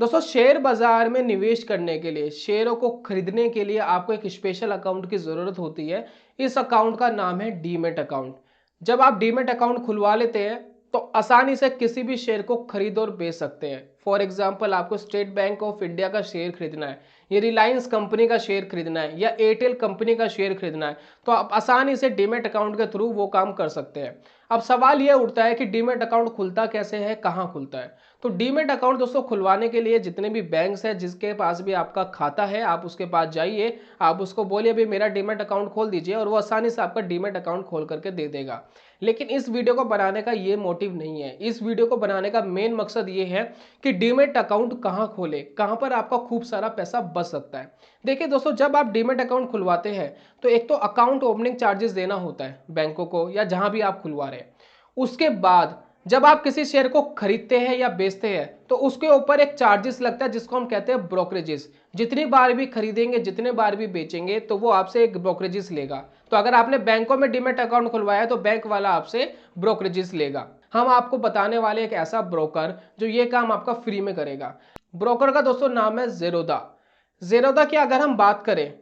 दोस्तों शेयर बाजार में निवेश करने के लिए शेयरों को खरीदने के लिए आपको एक स्पेशल अकाउंट की ज़रूरत होती है। इस अकाउंट का नाम है डीमेट अकाउंट। जब आप डीमेट अकाउंट खुलवा लेते हैं तो आसानी से किसी भी शेयर को खरीद और बेच सकते हैं। फॉर एग्जांपल आपको स्टेट बैंक ऑफ इंडिया का शेयर खरीदना है, या रिलायंस कंपनी का शेयर खरीदना है, या एयरटेल कंपनी का शेयर खरीदना है, तो आप आसानी से डीमेट अकाउंट के थ्रू वो काम कर सकते हैं। अब सवाल यह उठता है कि डीमेट अकाउंट खुलता कैसे है, कहाँ खुलता है। तो डीमेट अकाउंट दोस्तों खुलवाने के लिए जितने भी बैंक्स हैं, जिसके पास भी आपका खाता है, आप उसके पास जाइए, आप उसको बोलिए भाई मेरा डीमेट अकाउंट खोल दीजिए, और वो आसानी से आपका डीमेट अकाउंट खोल करके दे देगा। लेकिन इस वीडियो को बनाने का ये मोटिव नहीं है। इस वीडियो को बनाने का मेन मकसद ये है कि डीमेट अकाउंट कहाँ खोले, कहाँ पर आपका खूब सारा पैसा बच सकता है। देखिए दोस्तों, जब आप डीमेट अकाउंट खुलवाते हैं तो एक तो अकाउंट ओपनिंग चार्जेस देना होता है बैंकों को, या जहां भी आप खुलवा रहे हैं। उसके बाद जब आप किसी शेयर को खरीदते हैं या बेचते हैं तो उसके ऊपर एक चार्जेस लगता है जिसको हम कहते हैं ब्रोकरेजेस। जितनी बार भी खरीदेंगे, जितने बार भी बेचेंगे, तो वो आपसे एक ब्रोकरेजेस लेगा। तो अगर आपने बैंकों में डीमेट अकाउंट खुलवाया तो बैंक वाला आपसे ब्रोकरेजेस लेगा। हम आपको बताने वाले एक ऐसा ब्रोकर जो ये काम आपका फ्री में करेगा। ब्रोकर का दोस्तों नाम है ज़ेरोधा। ज़ेरोधा की अगर हम बात करें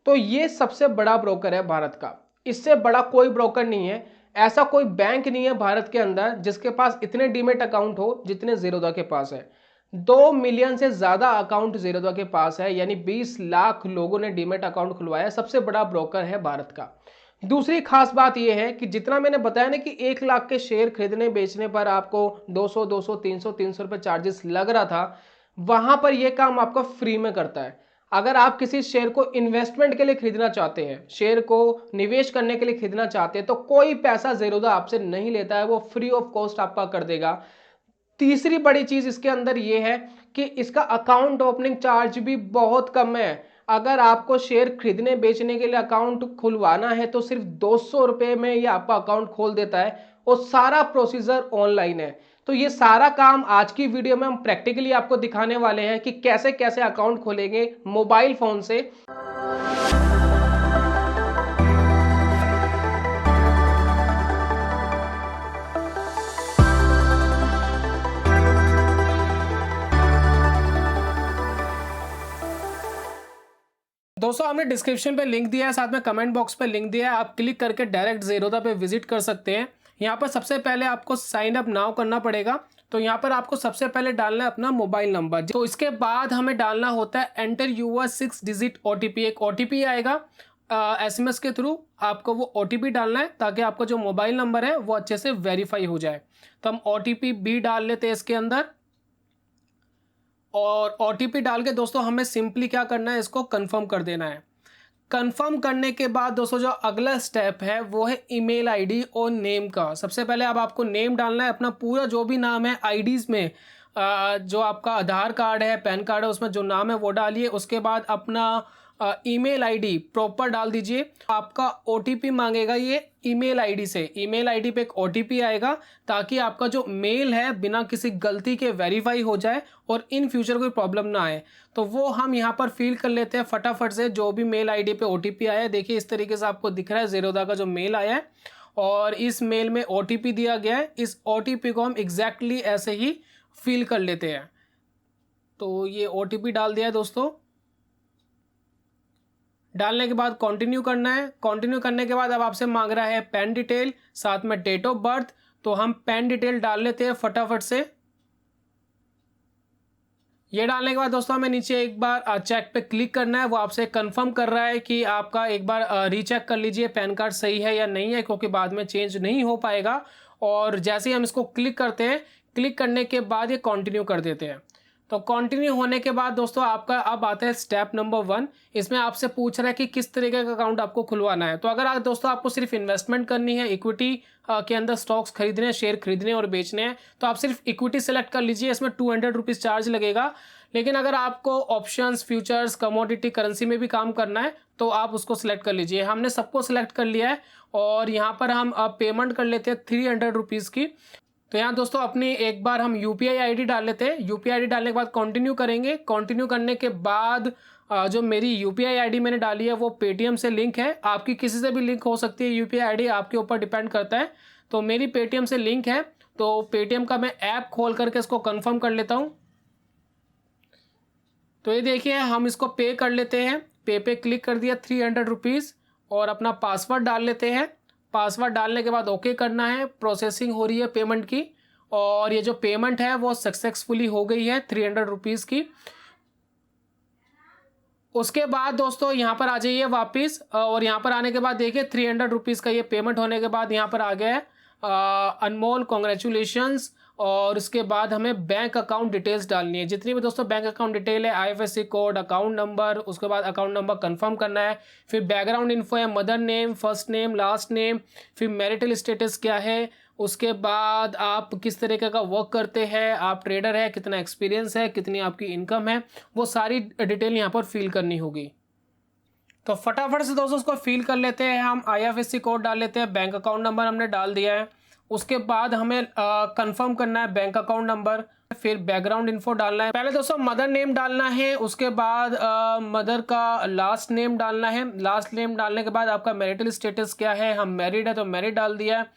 तो ये सबसे बड़ा ब्रोकर है भारत का। इससे बड़ा कोई ब्रोकर नहीं है। ऐसा कोई बैंक नहीं है भारत के अंदर जिसके पास इतने डीमेट अकाउंट हो जितने ज़ेरोधा के पास है। 2 मिलियन से ज्यादा अकाउंट ज़ेरोधा के पास है, यानी 20 लाख लोगों ने डीमेट अकाउंट खुलवाया। सबसे बड़ा ब्रोकर है भारत का। दूसरी खास बात यह है कि जितना मैंने बताया ना कि 1 लाख के शेयर खरीदने बेचने पर आपको 200 200 300 रुपए चार्जेस लग रहा था, वहां पर यह काम आपका फ्री में करता है। अगर आप किसी शेयर को इन्वेस्टमेंट के लिए खरीदना चाहते हैं, शेयर को निवेश करने के लिए खरीदना चाहते हैं, तो कोई पैसा ज़ेरोधा आपसे नहीं लेता है, वो फ्री ऑफ कॉस्ट आपका कर देगा। तीसरी बड़ी चीज इसके अंदर यह है कि इसका अकाउंट ओपनिंग चार्ज भी बहुत कम है। अगर आपको शेयर खरीदने बेचने के लिए अकाउंट खुलवाना है तो सिर्फ 200 रुपए में ये आपका अकाउंट खोल देता है, और सारा प्रोसीजर ऑनलाइन है। तो ये सारा काम आज की वीडियो में हम प्रैक्टिकली आपको दिखाने वाले हैं कि कैसे कैसे अकाउंट खोलेंगे मोबाइल फोन से। दोस्तों हमने डिस्क्रिप्शन पे लिंक दिया है, साथ में कमेंट बॉक्स पे लिंक दिया है। आप क्लिक करके डायरेक्ट ज़ेरोधा पे विजिट कर सकते हैं। यहाँ पर सबसे पहले आपको साइन अप नाउ करना पड़ेगा। तो यहाँ पर आपको सबसे पहले डालना है अपना मोबाइल नंबर। तो इसके बाद हमें डालना होता है एंटर यूर 6 डिजिट ओटीपी। एक ओटीपी आएगा एसएमएस के थ्रू, आपको वो ओटीपी डालना है ताकि आपका जो मोबाइल नंबर है वो अच्छे से वेरीफाई हो जाए। तो हम ओटीपी भी डाल लेते हैं इसके अंदर, और ओटीपी डाल के दोस्तों हमें सिंपली क्या करना है, इसको कंफर्म कर देना है। कंफर्म करने के बाद दोस्तों जो अगला स्टेप है वो है ईमेल आईडी और नेम का। सबसे पहले अब आपको नेम डालना है, अपना पूरा जो भी नाम है आईडीज में, जो आपका आधार कार्ड है, पैन कार्ड है, उसमें जो नाम है वो डालिए। उसके बाद अपना ईमेल आईडी प्रॉपर डाल दीजिए। आपका ओटीपी मांगेगा ये ईमेल आईडी से। ईमेल आईडी पे एक ओटीपी आएगा ताकि आपका जो मेल है बिना किसी गलती के वेरीफाई हो जाए और इन फ्यूचर कोई प्रॉब्लम ना आए। तो वो हम यहाँ पर फिल कर लेते हैं फटाफट से। जो भी मेल आईडी पे ओटीपी आया है, देखिए इस तरीके से आपको दिख रहा है ज़ेरोधा का जो मेल आया है, और इस मेल में ओटीपी दिया गया है। इस ओटीपी को हम एग्जैक्टली ऐसे ही फिल कर लेते हैं। तो ये ओटीपी डाल दिया है दोस्तों। डालने के बाद कंटिन्यू करना है। कंटिन्यू करने के बाद अब आपसे मांग रहा है पैन डिटेल, साथ में डेट ऑफ बर्थ। तो हम पैन डिटेल डाल लेते हैं फटाफट से। ये डालने के बाद दोस्तों हमें नीचे एक बार चेक पे क्लिक करना है। वो आपसे कंफर्म कर रहा है कि आपका एक बार रीचेक कर लीजिए पैन कार्ड सही है या नहीं है, क्योंकि बाद में चेंज नहीं हो पाएगा। और जैसे ही हम इसको क्लिक करते हैं, क्लिक करने के बाद ये कंटिन्यू कर देते हैं। तो कंटिन्यू होने के बाद दोस्तों आपका अब आता है स्टेप नंबर 1। इसमें आपसे पूछ रहा है कि किस तरीके का अकाउंट आपको खुलवाना है। तो अगर दोस्तों आपको सिर्फ इन्वेस्टमेंट करनी है, इक्विटी के अंदर स्टॉक्स खरीदने हैं, शेयर खरीदने और बेचने हैं, तो आप सिर्फ इक्विटी सेलेक्ट कर लीजिए। इसमें 200 रुपीज़ चार्ज लगेगा। लेकिन अगर आपको ऑप्शंस, फ्यूचर्स, कमोडिटी, करेंसी में भी काम करना है तो आप उसको सिलेक्ट कर लीजिए। हमने सबको सिलेक्ट कर लिया है, और यहाँ पर हम अब पेमेंट कर लेते हैं 300 रुपीज़ की। तो यहाँ दोस्तों अपनी एक बार हम यूपीआई आईडी डाल लेते हैं। यूपीआई आईडी डालने के बाद कंटिन्यू करेंगे। कंटिन्यू करने के बाद जो मेरी यूपीआई आईडी मैंने डाली है वो पेटीएम से लिंक है। आपकी किसी से भी लिंक हो सकती है यूपीआई आईडी, आपके ऊपर डिपेंड करता है। तो मेरी पेटीएम से लिंक है, तो पेटीएम का मैं ऐप खोल करके इसको कंफर्म कर लेता हूँ। तो ये देखिए हम इसको पे कर लेते हैं। पे क्लिक कर दिया 300 रुपीज़ और अपना पासवर्ड डाल लेते हैं। पासवर्ड डालने के बाद ओके करना है। प्रोसेसिंग हो रही है पेमेंट की और ये जो पेमेंट है वो सक्सेसफुली हो गई है 300 रुपीज़ की। उसके बाद दोस्तों यहाँ पर आ जाइए वापस और यहाँ पर आने के बाद देखिए 300 रुपीज़ का ये पेमेंट होने के बाद यहाँ पर आ गया है अनमोल कॉन्ग्रेचुलेशंस। और उसके बाद हमें बैंक अकाउंट डिटेल्स डालनी है, जितनी भी दोस्तों बैंक अकाउंट डिटेल है, आईएफएससी कोड, अकाउंट नंबर, उसके बाद अकाउंट नंबर कंफर्म करना है। फिर बैकग्राउंड इन्फो है, mother name, first name, last name, फिर मैरिटल स्टेटस क्या है, उसके बाद आप किस तरीके का वर्क करते हैं, आप ट्रेडर है, कितना एक्सपीरियंस है, कितनी आपकी इनकम है, वो सारी डिटेल यहाँ पर फिल करनी होगी। तो फटाफट से दोस्तों उसको फिल कर लेते हैं। हम आईएफएससी कोड डाल लेते हैं, बैंक अकाउंट नंबर हमने डाल दिया है। उसके बाद हमें कंफर्म करना है बैंक अकाउंट नंबर, फिर बैकग्राउंड इन्फो डालना है। पहले दोस्तों मदर नेम डालना है, उसके बाद मदर का लास्ट नेम डालना है। लास्ट नेम डालने के बाद आपका मैरिटल स्टेटस क्या है, हम मैरिड है तो मैरिड डाल दिया है।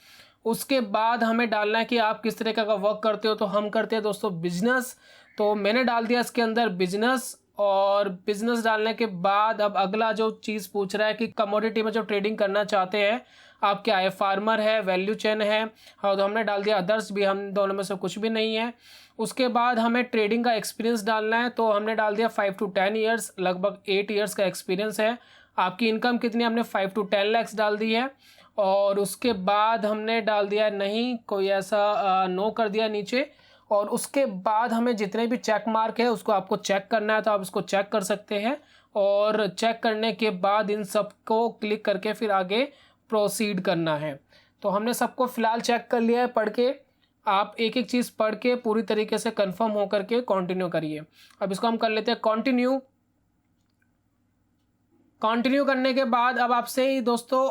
उसके बाद हमें डालना है कि आप किस तरीके का वर्क करते हो, तो हम करते हैं दोस्तों बिजनेस, तो मैंने डाल दिया इसके अंदर बिजनेस। और बिजनेस डालने के बाद अब अगला जो चीज़ पूछ रहा है कि कमोडिटी में जो ट्रेडिंग करना चाहते हैं आप क्या है, फार्मर है, वैल्यू चेन है, हाँ तो हमने डाल दिया अदर्स भी, हम दोनों में से कुछ भी नहीं है। उसके बाद हमें ट्रेडिंग का एक्सपीरियंस डालना है, तो हमने डाल दिया 5 to 10 ईयर्स, लगभग 8 ईयर्स का एक्सपीरियंस है। आपकी इनकम कितनी, हमने 5 to 10 लाख डाल दी है। और उसके बाद हमने डाल दिया नहीं कोई ऐसा नो कर दिया नीचे। और उसके बाद हमें जितने भी चेक मार्क है उसको आपको चेक करना है, तो आप इसको चेक कर सकते हैं। और चेक करने के बाद इन सबको क्लिक करके फिर आगे प्रोसीड करना है। तो हमने सबको फ़िलहाल चेक कर लिया है पढ़ के, आप एक एक चीज़ पढ़ के पूरी तरीके से कंफर्म हो करके कंटिन्यू करिए। अब इसको हम कर लेते हैं कंटिन्यू। कंटिन्यू करने के बाद अब आपसे ही दोस्तों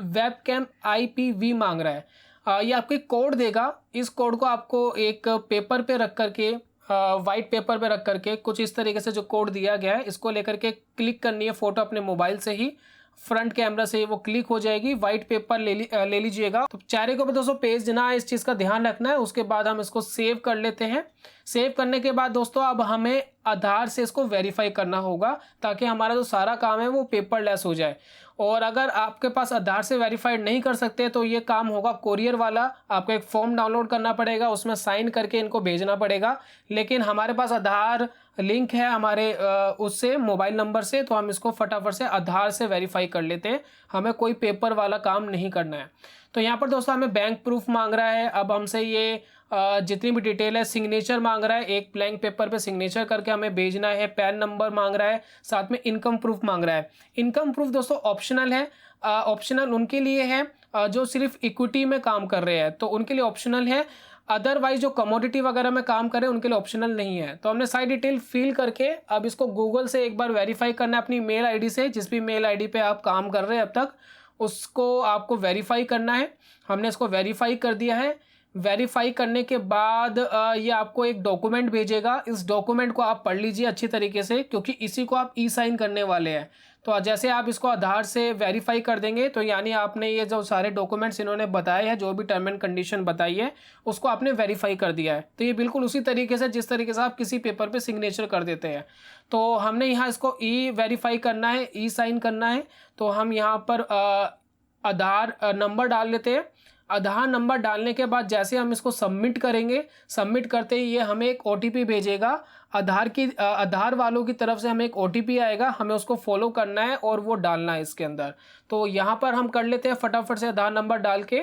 वेबकैम IPV मांग रहा है। ये आपको कोड देगा, इस कोड को आपको एक पेपर पे रख करके, वाइट पेपर पे रख करके कुछ इस तरीके से जो कोड दिया गया है इसको लेकर के क्लिक करनी है। फ़ोटो अपने मोबाइल से ही फ्रंट कैमरा से वो क्लिक हो जाएगी। वाइट पेपर ले लीजिएगा। तो चेहरे को भी दोस्तों पेज देना है, इस चीज़ का ध्यान रखना है। उसके बाद हम इसको सेव कर लेते हैं। सेव करने के बाद दोस्तों अब हमें आधार से इसको वेरीफाई करना होगा ताकि हमारा जो सारा काम है वो पेपरलेस हो जाए। और अगर आपके पास आधार से वेरीफाइड नहीं कर सकते तो ये काम होगा कोरियर वाला, आपको एक फॉर्म डाउनलोड करना पड़ेगा, उसमें साइन करके इनको भेजना पड़ेगा। लेकिन हमारे पास आधार लिंक है हमारे उससे मोबाइल नंबर से, तो हम इसको फटाफट से आधार से वेरीफाई कर लेते हैं। हमें कोई पेपर वाला काम नहीं करना है। तो यहाँ पर दोस्तों हमें बैंक प्रूफ मांग रहा है। अब हमसे ये जितनी भी डिटेल है, सिग्नेचर मांग रहा है, एक ब्लैंक पेपर पे सिग्नेचर करके हमें भेजना है। पैन नंबर मांग रहा है, साथ में इनकम प्रूफ मांग रहा है। इनकम प्रूफ दोस्तों ऑप्शनल है, ऑप्शनल उनके लिए है जो सिर्फ इक्विटी में काम कर रहे हैं, तो उनके लिए ऑप्शनल है। अदरवाइज जो कमोडिटी वगैरह में काम करें उनके लिए ऑप्शनल नहीं है। तो हमने सारी डिटेल फिल करके अब इसको गूगल से एक बार वेरीफाई करना है अपनी मेल आईडी से, जिस भी मेल आईडी पे आप काम कर रहे हैं अब तक उसको आपको वेरीफाई करना है। हमने इसको वेरीफाई कर दिया है। वेरीफाई करने के बाद ये आपको एक डॉक्यूमेंट भेजेगा। इस डॉक्यूमेंट को आप पढ़ लीजिए अच्छी तरीके से, क्योंकि इसी को आप साइन करने वाले हैं। तो जैसे आप इसको आधार से वेरीफाई कर देंगे तो यानी आपने ये जो सारे डॉक्यूमेंट्स इन्होंने बताए हैं, जो भी टर्म एंड कंडीशन बताई है, उसको आपने वेरीफाई कर दिया है। तो ये बिल्कुल उसी तरीके से जिस तरीके से आप किसी पेपर पे सिग्नेचर कर देते हैं। तो हमने यहाँ इसको वेरीफाई करना है, साइन करना है। तो हम यहाँ पर आधार नंबर डाल लेते हैं। आधार नंबर डालने के बाद जैसे हम इसको सबमिट करेंगे, सबमिट करते ही ये हमें एक OTP भेजेगा। आधार वालों की तरफ से हमें एक OTP आएगा, हमें उसको फॉलो करना है और वो डालना है इसके अंदर। तो यहाँ पर हम कर लेते हैं फटाफट से आधार नंबर डाल के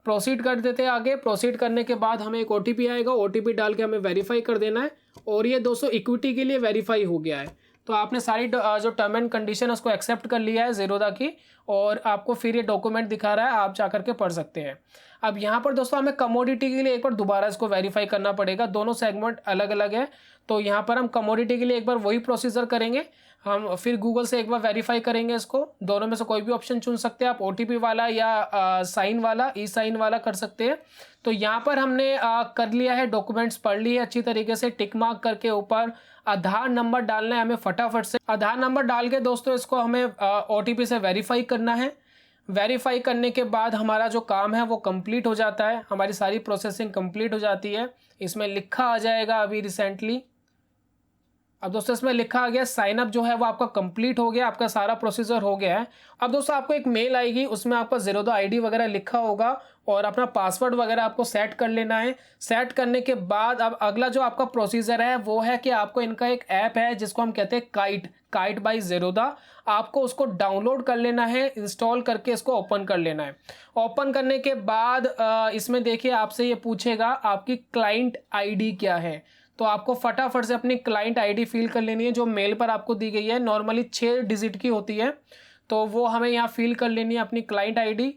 प्रोसीड कर देते हैं आगे। प्रोसीड करने के बाद हमें एक OTP आएगा, OTP डाल के हमें वेरीफाई कर देना है। और ये दोस्तों इक्विटी के लिए वेरीफाई हो गया है। तो आपने सारी जो टर्म एंड कंडीशन उसको एक्सेप्ट कर लिया है ज़ीरोधा की, और आपको फिर ये डॉक्यूमेंट दिखा रहा है, आप जा करके पढ़ सकते हैं। अब यहाँ पर दोस्तों हमें कमोडिटी के लिए एक बार दोबारा इसको वेरीफाई करना पड़ेगा, दोनों सेगमेंट अलग अलग है। तो यहाँ पर हम कमोडिटी के लिए एक बार वही प्रोसीजर करेंगे। हम फिर गूगल से एक बार वेरीफाई करेंगे इसको। दोनों में से कोई भी ऑप्शन चुन सकते हैं आप, OTP वाला या साइन वाला, साइन वाला कर सकते हैं। तो यहाँ पर हमने कर लिया है, डॉक्यूमेंट्स पढ़ लिए अच्छी तरीके से। टिक मार्क करके ऊपर आधार नंबर डालना है हमें फटाफट से। आधार नंबर डाल के दोस्तों इसको हमें OTP से वेरीफाई करना है। वेरीफाई करने के बाद हमारा जो काम है वो कंप्लीट हो जाता है, हमारी सारी प्रोसेसिंग कंप्लीट हो जाती है। इसमें लिखा आ जाएगा अभी रिसेंटली अब दोस्तों इसमें लिखा आ गया साइन अप जो है वो आपका कंप्लीट हो गया, आपका सारा प्रोसीजर हो गया है। अब दोस्तों आपको एक मेल आएगी, उसमें आपका ज़ीरोधा आईडी वगैरह लिखा होगा और अपना पासवर्ड वगैरह आपको सेट कर लेना है। सेट करने के बाद अब अगला जो आपका प्रोसीजर है वो है कि आपको इनका एक ऐप है जिसको हम कहते हैं काइट बाय ज़ीरोधा, आपको उसको डाउनलोड कर लेना है, इंस्टॉल करके इसको ओपन कर लेना है। ओपन करने के बाद इसमें देखिए आपसे ये पूछेगा आपकी क्लाइंट आईडी क्या है, तो आपको फटाफट से अपनी क्लाइंट आईडी फिल कर लेनी है जो मेल पर आपको दी गई है। नॉर्मली 6 डिजिट की होती है, तो वो हमें यहाँ फिल कर लेनी है अपनी क्लाइंट आईडी।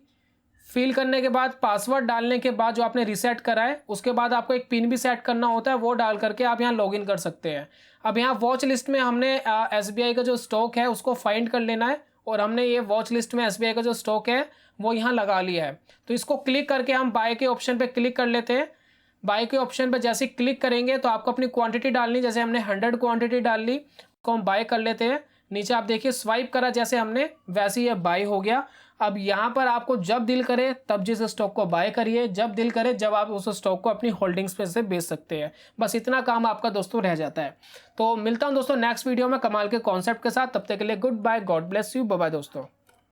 फिल करने के बाद पासवर्ड डालने के बाद जो आपने रीसेट करा है उसके बाद आपको एक पिन भी सेट करना होता है, वो डाल करके आप यहाँ लॉगिन कर सकते हैं। अब यहाँ वॉच लिस्ट में हमने SBI का जो स्टॉक है उसको फाइंड कर लेना है और हमने ये वॉच लिस्ट में SBI का जो स्टॉक है वो यहाँ लगा लिया है। तो इसको क्लिक करके हम बाय के ऑप्शन पे क्लिक कर लेते हैं। बाय के ऑप्शन पे जैसे क्लिक करेंगे तो आपको अपनी क्वांटिटी डालनी, जैसे हमने 100 क्वांटिटी डाल ली, उसको हम बाय कर लेते हैं। नीचे आप देखिए स्वाइप करा जैसे हमने, वैसे ही ये बाय हो गया। अब यहाँ पर आपको जब दिल करे तब जिस स्टॉक को बाय करिए, जब दिल करे जब आप उस स्टॉक को अपनी होल्डिंग्स पे से बेच सकते हैं। बस इतना काम आपका दोस्तों रह जाता है। तो मिलता हूँ दोस्तों नेक्स्ट वीडियो में कमाल के कॉन्सेप्ट के साथ, तब तक के लिए goodbye, God bless you, bye bye दोस्तों।